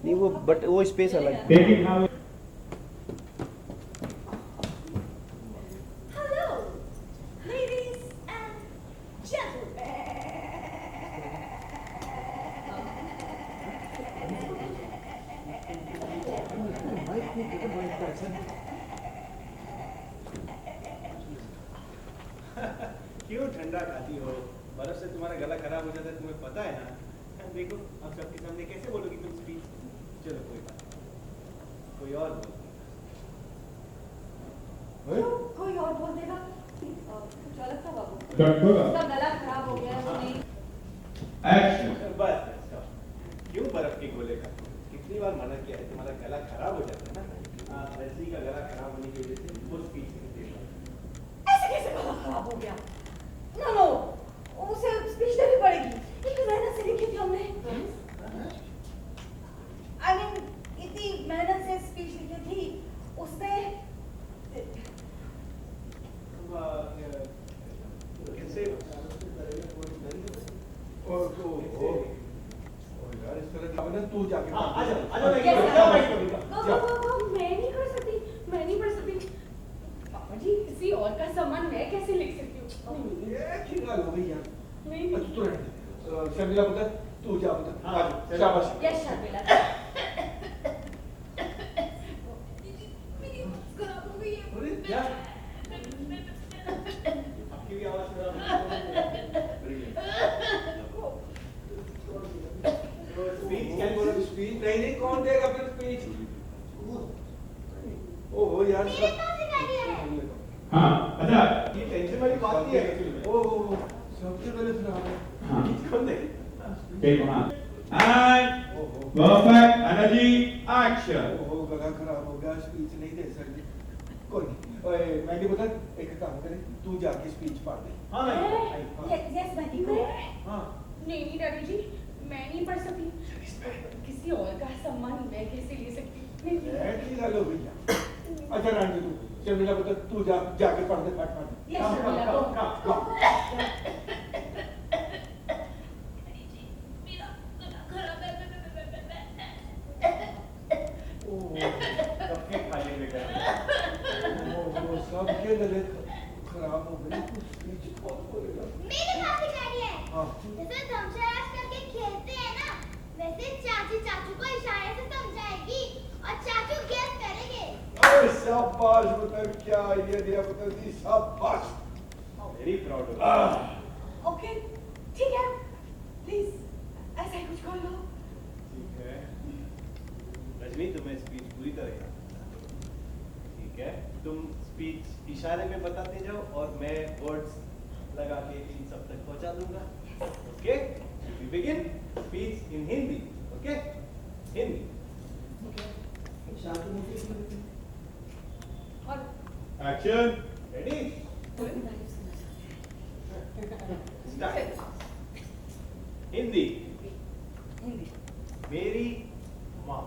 S2: नहीं वो बट वो स्पेस अलग है।
S1: देखिए हां
S9: Hello, ladies and gentlemen.
S4: क्यों ठंडा खाती हो? बर्फ से तुम्हारा गला खराब हो जाता है, तुम्हें पता है ना? देखो अब सबके सामने कैसे बोलोगी तुम स्पीच? चलो कोई बात नहीं, कोई और बोल।
S3: कोई और बोल देगा। कुछ अलग था बाबू।
S1: कट होगा।
S3: उसका गला खराब हो गया है, वो नहीं।
S1: एक्शन।
S4: बस stop। क्यों बर्फ के गोले खाते हो? कितनी बार मना किया है, तुम्हारा गला खराब हो जाता है ना? रजनी का गला खराब होने की वजह से वो स्पीच नहीं दे पाई।
S3: ऐसे कैसे गला खराब हो गया? नो उसे स्पीच देनी पड़ेगी। इतनी मेहनत से लिखी थी हमने। I mean, इतनी मेहनत से स्पीच लिखी थी, उसने
S4: कैसे?
S10: यार इस तरह का तू जाके
S4: आ जा
S6: मैं नहीं कर सकती, मैं नहीं पढ़ सकती। पापा जी किसी और का सामान मैं कैसे लिख सकती हूँ?
S10: ये की गाल हो गई यार।
S6: नहीं
S10: अच्छा तू रहने। शर्मिला पुत्र तू जा पुत्र।
S4: हाँ,
S10: आ शाबाश।
S6: यस शर्मिला।
S4: अरे क्या? आपकी भी आवाज खराब स्पीच क्या बोलो?
S10: स्पीच नहीं कौन देगा फिर स्पीच? ओहो यार
S8: मेरे पास एक आइडिया है।
S1: हां अच्छा
S4: ये टेंशन वाली बात नहीं है।
S10: ओहो सबसे पहले सुना।
S1: हां
S4: कौन दे?
S1: Take one and perfect energy action.
S10: ओहो गला खराब हो गया स्पीच नहीं दे सकती। कोई नहीं। ओए मैंने बोला एक काम करे तू जाके स्पीच पढ़ दे।
S4: हाँ
S3: यस मैं
S10: हाँ
S6: नहीं डैडी जी मैं नहीं पढ़ सकती। किसी और का सम्मान मैं कैसे ले सकती?
S10: की गाल हो गई यार। अच्छा रहने दे तू। शर्मिला पुत्र तू जाके पढ़ दे फट फट।
S6: यस शर्मिला
S10: सबके गले खराब हो गए तू स्पीच कौन बोलेगा?
S8: मेरे पास एक आइडिया है।
S10: हाँ।
S8: जैसे धमशराज करके खेलते हैं ना, वैसे चाची चाचू को इशारे से समझाएगी और चाचू गेस करेंगे।
S10: अरे शाबाश पुत्र क्या आइडिया दिया पुत्र जी शाबाश।
S4: वेरी प्राउड ऑफ
S3: ओके ठीक है, प्लीज ऐसा ही कुछ कर लो।
S4: ठीक है रजनी, तुम्हें स्पीच पूरी तरह याद है। ठीक है, तुम स्पीच इशारे में बताते जाओ और मैं वर्ड्स लगा के इन सब तक पहुंचा दूंगा। Okay we begin speech in Hindi. Okay Hindi
S3: और
S1: action.
S4: Ready start. Hindi.
S3: Hindi.
S4: मेरी माँ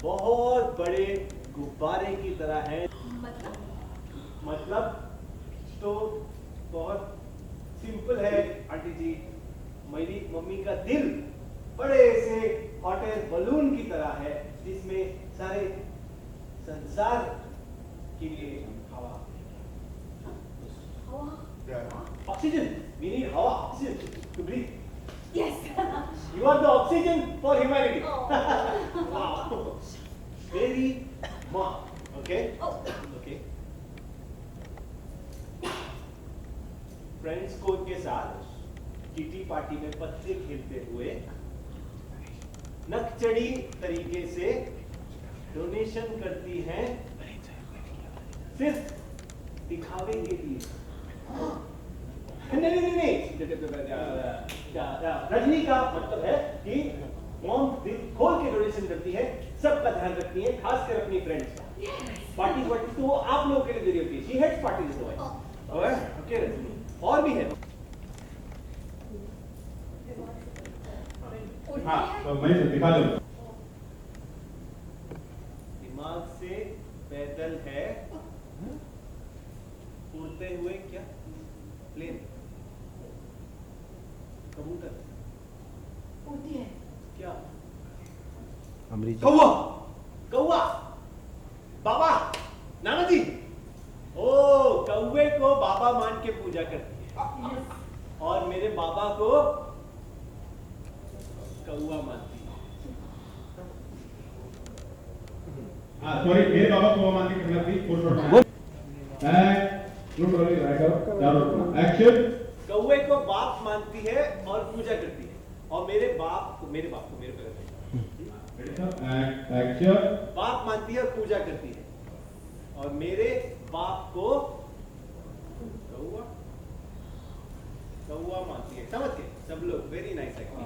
S4: बहुत बड़े गुब्बारे की तरह है। मतलब तो बहुत सिंपल है आंटी जी। मेरी मम्मी का दिल बड़े से हॉट एयर बलून की तरह है जिसमें सारे संसार के लिए हवा ऑक्सीजन। वी नीड हवा oxygen to breathe.
S3: Yes
S4: You are the oxygen for humanity. Wow. Very माँ. Okay. Okay. फ्रेंड्स को के साथ किटी पार्टी में पत्ते खेलते हुए नकचड़ी तरीके से डोनेशन करती हैं सिर्फ दिखावे के लिए। रजनी का मतलब है कि मॉम दिल खोल के डोनेशन करती है, सबका ध्यान रखती है, खासकर अपनी फ्रेंड्स का। पार्टीज तो वो आप लोगों के लिए दे रही होती है। She heads parties okay Rajni. और भी है।
S1: हाँ तो मैं दिखा दूँ।
S4: दिमाग से पैदल है, उड़ते हुए क्या? प्लेन, कबूतर,
S3: उड़ती है
S4: क्या?
S2: अमरीत
S4: कौवा, कौवा, बाबा, नाना जी। ओ, कौवे को बाबा मान के पूजा करती है और मेरे बाबा को कौवा मानती है।
S1: हाँ सॉरी, मेरे बाबा को मान के करना थी। एक्शन।
S4: कौवे को बाप मानती है और पूजा करती है और मेरे बाप को मेरे
S1: एक्शन।
S4: बाप मानती है और पूजा करती है और मेरे बाप को कौवा कौवा मानती है। समझ गए सब लोग? Very nice acting.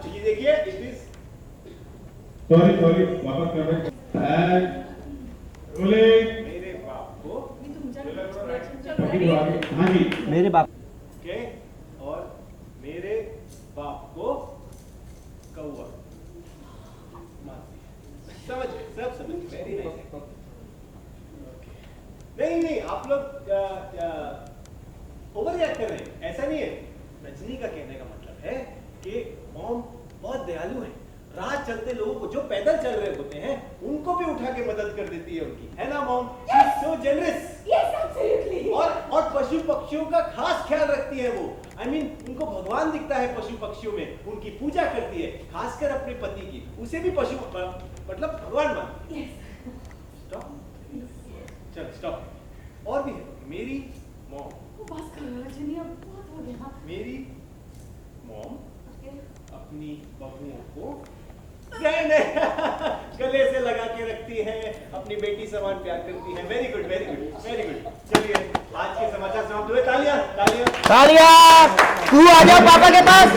S4: ये देखिए, इट इज
S1: सॉरी वापस कर रहे हैं।
S4: मेरे बाप को
S1: हाँ जी
S2: मेरे बाप
S4: के और मेरे बाप को कौवा मानती है। समझ गए सब? समझ गए? Very nice. नहीं आप लोग ओवर रिएक्ट कर रहे हैं, ऐसा नहीं है। रजनी का कहने का मतलब है कि मॉम बहुत दयालु है, राह चलते लोगों को, जो पैदल चल रहे होते हैं उनको भी उठा के मदद कर देती है उनकी, है ना mom? She is so generous.
S3: Yes absolutely.
S4: और पशु पक्षियों का खास ख्याल रखती है वो। I mean, उनको भगवान दिखता है पशु पक्षियों में, उनकी पूजा करती है, खासकर अपने पति की, उसे भी पशु मतलब भगवान मानती है। स्टॉप, चल स्टॉप। और भी है मेरी मॉम।
S3: बस करो रजनी, अब बहुत हो गया।
S4: मेरी मॉम अपनी बहुओं को गले से लगा के रखती है, अपनी बेटी समान प्यार करती है। Very good very good very good. चलिए आज के समाचार समाप्त हुए। तालियां तालियां
S2: तालिया। तू आ जा पापा के पास।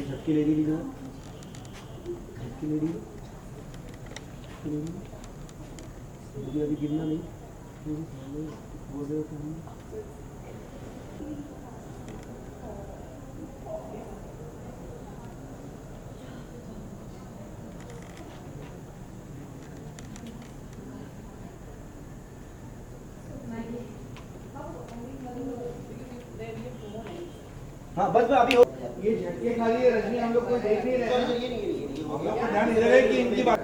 S2: झटकी ले ली झटकी ले ली अभी गिरना नहीं बोल रहे हो हाँ बस अभी हो ये झटके खा लिए रजनी, हम लोग को देख नहीं रहे हैं। हम लोग को ध्यान इधर है कि इनकी बात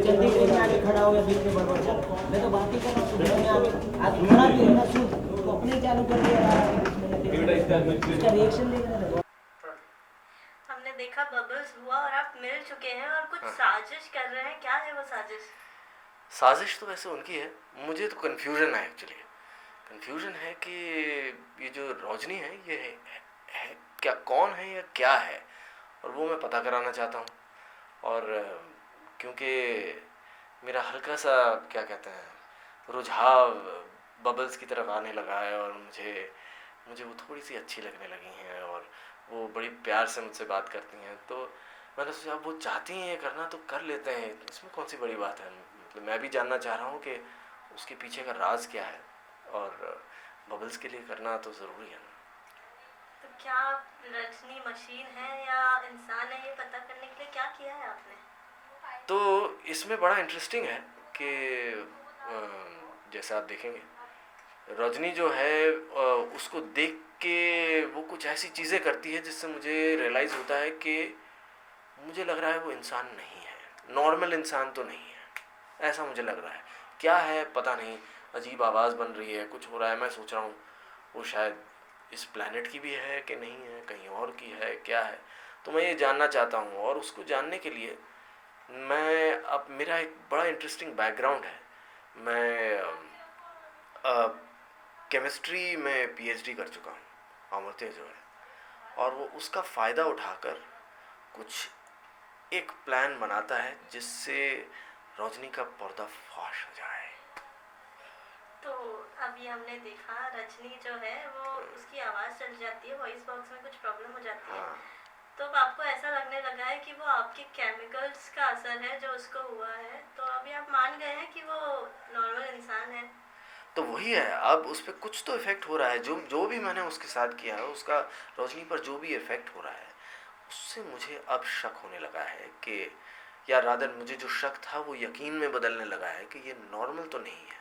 S12: जल्दी ट्रेन आके खड़ा हो गया बीच में बड़बड़ चल। मैं तो बात ही कर रहा हूँ, आज घुमा भी है ना सूट तो अपने ही चालू कर दिया। इसका रिएक्शन देख रहे थे।
S13: हमने देखा बबल्स हुआ और आप मिल चुके हैं और कुछ साजिश कर रहे हैं। क्या है वो साजिश?
S14: साजिश तो वैसे उनकी है, मुझे तो कन्फ्यूजन है एक्चुअली। कन्फ्यूजन है कि ये जो रजनी है ये है क्या, कौन है या क्या है, और वो मैं पता कराना चाहता हूँ। और क्योंकि मेरा हल्का सा क्या कहते हैं रुझाव बबल्स की तरफ आने लगा है और मुझे वो थोड़ी सी अच्छी लगने लगी हैं और वो बड़ी प्यार से मुझसे बात करती हैं। तो मैंने सोचा अब वो चाहती हैं ये करना तो कर लेते हैं, इसमें कौन सी बड़ी बात है। मतलब मैं भी जानना चाह रहा हूँ कि उसके पीछे का राज क्या है, और बबल्स के लिए करना तो ज़रूरी है ना।
S13: तो क्या रजनी मशीन है या इंसान है, ये पता करने के लिए क्या किया है आपने?
S14: तो इसमें बड़ा इंटरेस्टिंग है कि जैसा आप देखेंगे रजनी जो है उसको देख के वो कुछ ऐसी चीज़ें करती है जिससे मुझे रियलाइज़ होता है कि मुझे लग रहा है वो इंसान नहीं है, नॉर्मल इंसान तो नहीं है, ऐसा मुझे लग रहा है। क्या है पता नहीं, अजीब आवाज़ बन रही है, कुछ हो रहा है। मैं सोच रहा हूँ वो शायद इस प्लैनेट की भी है कि नहीं है, कहीं और की है, क्या है। तो मैं ये जानना चाहता हूँ, और उसको जानने के लिए अब मेरा एक बड़ा इंटरेस्टिंग बैकग्राउंड है। मैं केमिस्ट्री में पीएचडी कर चुका हूँ, अमर्त्य जो है, और वो उसका फ़ायदा उठाकर कुछ एक प्लान बनाता है जिससे रजनी का पर्दाफाश हो जाए।
S13: तो अभी हमने देखा रजनी जो है वो उसकी आवाज़ चल जाती है, वॉइस बॉक्स में कुछ प्रॉब्लम हो जाती है। तो अब आपको ऐसा लगने लगा है कि वो आपके केमिकल्स का असर है जो उसको हुआ है, तो अभी आप मान गए हैं कि वो नॉर्मल इंसान है।
S14: तो वही है, अब उस पर कुछ तो इफ़ेक्ट हो रहा है। जो भी मैंने उसके साथ किया है, उसका रजनी पर जो भी इफ़ेक्ट हो रहा है, उससे मुझे अब शक होने लगा है कि, या रादर मुझे जो शक था वो यकीन में बदलने लगा है कि ये नॉर्मल तो नहीं है।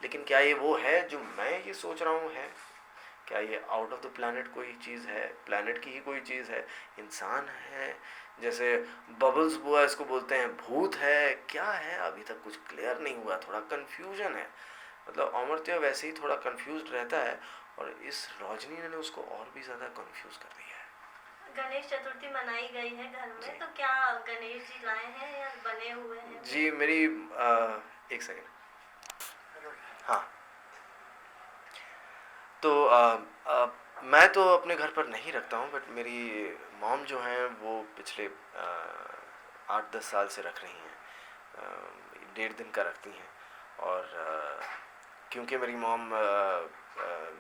S14: लेकिन क्या ये वो है जो मैं ये सोच रहा हूँ है? क्या ये आउट ऑफ द प्लैनेट कोई चीज़ है, प्लैनेट की ही कोई चीज़ है, इंसान है, जैसे बबल्स बुआ इसको बोलते हैं, भूत है, क्या है? अभी तक कुछ क्लियर नहीं हुआ, थोड़ा कन्फ्यूजन है। मतलब अमर्त्य वैसे ही थोड़ा कंफ्यूज रहता है, और इस रजनी ने उसको और भी ज़्यादा कंफ्यूज कर दिया है।
S13: गणेश चतुर्थी मनाई गई है घर में, तो क्या गणेश जी लाए हैं या बने हुए हैं?
S14: जी मेरी एक सेकेंड, हाँ, तो मैं तो अपने घर पर नहीं रखता हूँ, बट मेरी मॉम जो हैं वो पिछले 8-10 साल से रख रही हैं, 1.5 दिन का रखती हैं। और क्योंकि मेरी मॉम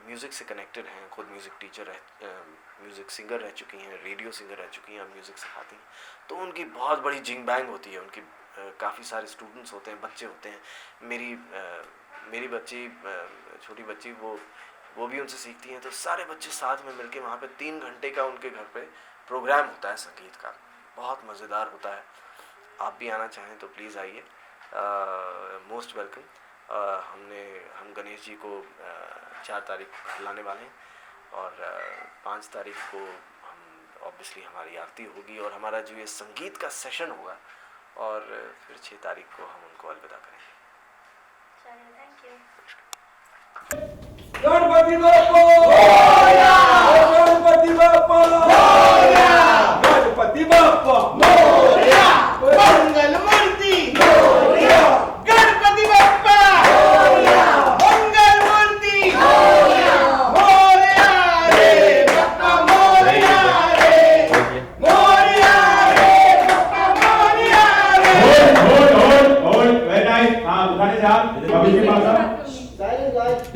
S14: म्यूज़िक से कनेक्टेड हैं, खुद म्यूज़िक टीचर है, म्यूज़िक सिंगर रह चुकी हैं, रेडियो सिंगर रह चुकी हैं, म्यूज़िक सिखाती हैं, तो उनकी बहुत बड़ी जिंग बैंग होती है। उनकी काफ़ी सारे स्टूडेंट्स होते हैं, बच्चे होते हैं। मेरी बच्ची, छोटी बच्ची, वो भी उनसे सीखती हैं। तो सारे बच्चे साथ में मिलके वहाँ पे 3 घंटे का उनके घर पे प्रोग्राम होता है संगीत का, बहुत मज़ेदार होता है। आप भी आना चाहें तो प्लीज़ आइए, मोस्ट वेलकम। हम गणेश जी को 4 तारीख को लाने वाले हैं, और 5 तारीख को हम ऑब्वियसली हमारी आरती होगी, और हमारा जो ये संगीत का सेशन होगा, और फिर 6 तारीख को हम उनको अलविदा करेंगे।
S13: Thank you.
S10: गणपति बाप्पा मोरया, गणपति बाप्पा मोरया, गणपति बाप्पा मोरया, मंगल मूर्ति मोरया, गणपति बाप्पा मोरया, मंगल मूर्ति मोरया, मोरया रे बाप्पा मोरया रे, मोरया रे बाप्पा मोरया रे।
S1: Hold very nice. हाँ, उठाने से आप अभी के पास आप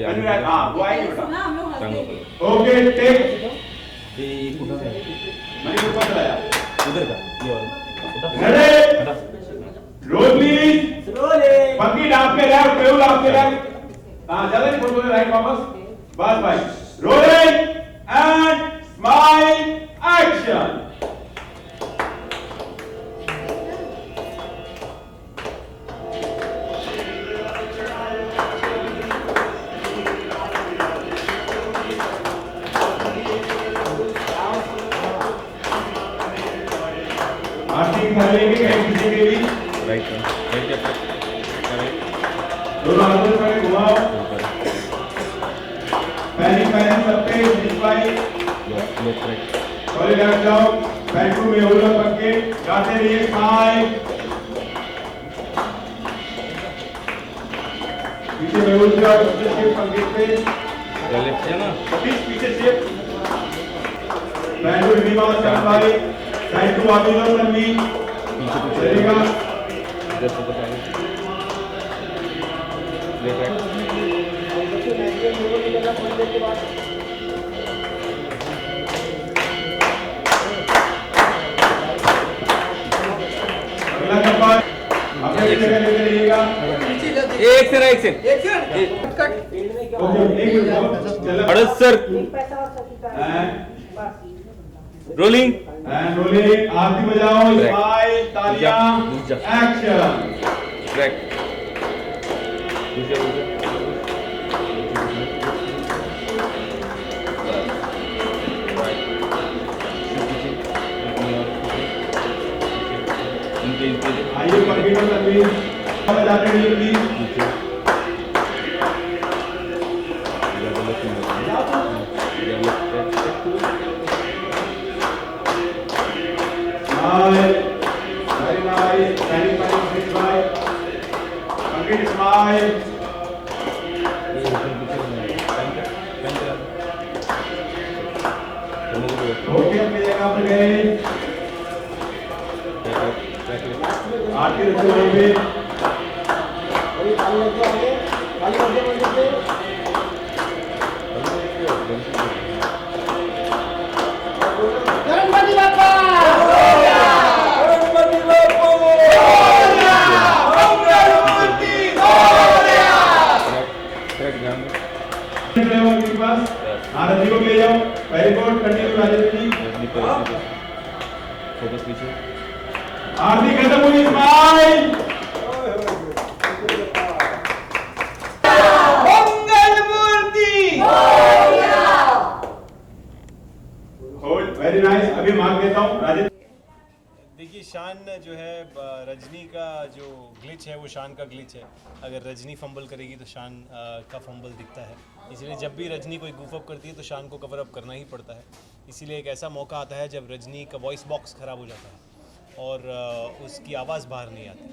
S1: अनुराग, हाँ वो आएंगे बेटा। ओके टेक, मैंने ऊपर चलाया
S11: उधर का, ये वाला
S1: रेडी रोल प्लीज, पंकी आपके लेफ्ट, पेहुल आपके लेफ्ट। हाँ ज्यादा नहीं फोटो राइट वापस, बस भाई रोलिंग एंड स्माइल एक्शन। आरती थाली के किसी के भी
S11: राइट
S1: दोनों हाथों से घुमाओ, पहली सबके डिस्प्ले सॉलिड रख जाओ, बैठो में वो लोग पक्के गाते रहिए स्माइल। पीछे में उठ जाओ, शिफ्ट संगीत पे
S11: लेफ्ट है ना,
S1: पीछे शिफ्ट, बैठो निवास करने वाले साइड टू आगे लो तन्वी चलेगा।
S11: इधर से बताइए लेफ्ट
S1: अगला नंबर अपने जगह लेके रहिएगा।
S11: एक से
S1: ओके एक मिनट
S11: अड़स sir rolling
S1: and rolling, aarti बजाओ, स्माइल, तालियां, एक्शन।
S11: ट्रैक
S1: आइए कंप्यूटर तस्वीर बजाते रहिए प्लीज। स्माइल ओके अपनी जगह पर गए आके रखो वहीं पे
S2: गणपति बाप्पा
S1: रजनी को ले जाओ very good continue Rajesh ji
S11: focus पीछे
S1: आरती खत्म हुई स्माइल मंगल मूर्ति होल्ड वेरी नाइस अभी मार्क देता हूं राजेश
S4: देखिए शान जो है रजनी का जो ग्लिच है वो शान का ग्लिच है। अगर रजनी फंबल करेगी तो शान का फंबल दिखता है, इसलिए जब भी रजनी कोई गुफ अप करती है तो शान को कवर अप करना ही पड़ता है। इसीलिए एक ऐसा मौका आता है जब रजनी का वॉइस बॉक्स ख़राब हो जाता है और उसकी आवाज़ बाहर नहीं आती,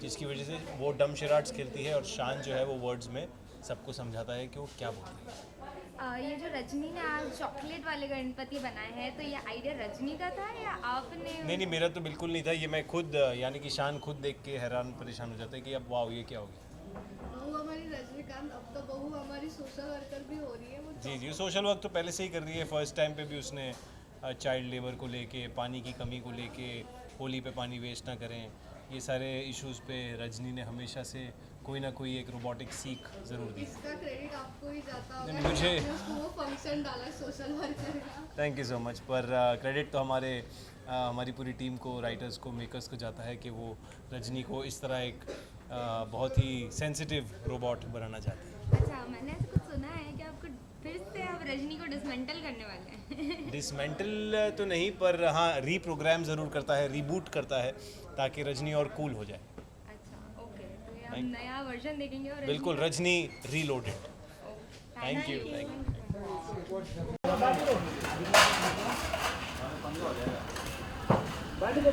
S4: जिसकी वजह से वो डम शराट्स खेलती है और शान जो है वो वर्ड्स में सबको समझाता है कि वो क्या बोल रही है।
S6: ये जो रजनी ने आज चॉकलेट वाले गणपति बनाए हैं तो ये आइडिया रजनी का था या आपने?
S4: नहीं मेरा तो बिल्कुल नहीं था, ये मैं खुद यानी कि शान खुद देख के हैरान परेशान हो जाता है कि अब वाह ये क्या हो गया।
S15: बहू हमारी रजनीकांत, अब तो बहू हमारी सोशल वर्कर भी हो रही है। वो
S4: जी सोशल वर्क तो पहले से ही कर रही है। फर्स्ट टाइम पे भी उसने चाइल्ड लेबर को लेके, पानी की कमी को लेके, होली पे पानी वेस्ट ना करें, ये सारे इश्यूज़ पे रजनी ने हमेशा से कोई ना कोई एक रोबोटिक सीख ज़रूर दी।
S15: इसका क्रेडिट आपको ही जाता होगा,
S4: मुझे
S15: वो फंक्शन डाला सोशल वर्कर का।
S4: थैंक यू सो मच, पर क्रेडिट तो हमारी पूरी टीम को, राइटर्स को, मेकर्स को जाता है कि वो रजनी को इस तरह एक बहुत ही सेंसिटिव रोबोट बनाना चाहते हैं।
S6: अच्छा, मैंने ऐसा कुछ सुना है कि आपको फिर से आप रजनी को डिसमेंटल करने वाले हैं।
S4: डिसमेंटल तो नहीं, पर हाँ रीप्रोग्राम ज़रूर करता है, रीबूट करता है ताकि रजनी और कूल हो जाए।
S6: अच्छा ओके, तो ये हम नया वर्जन देखेंगे और
S4: बिल्कुल रजनी रीलोडेड। Thank you.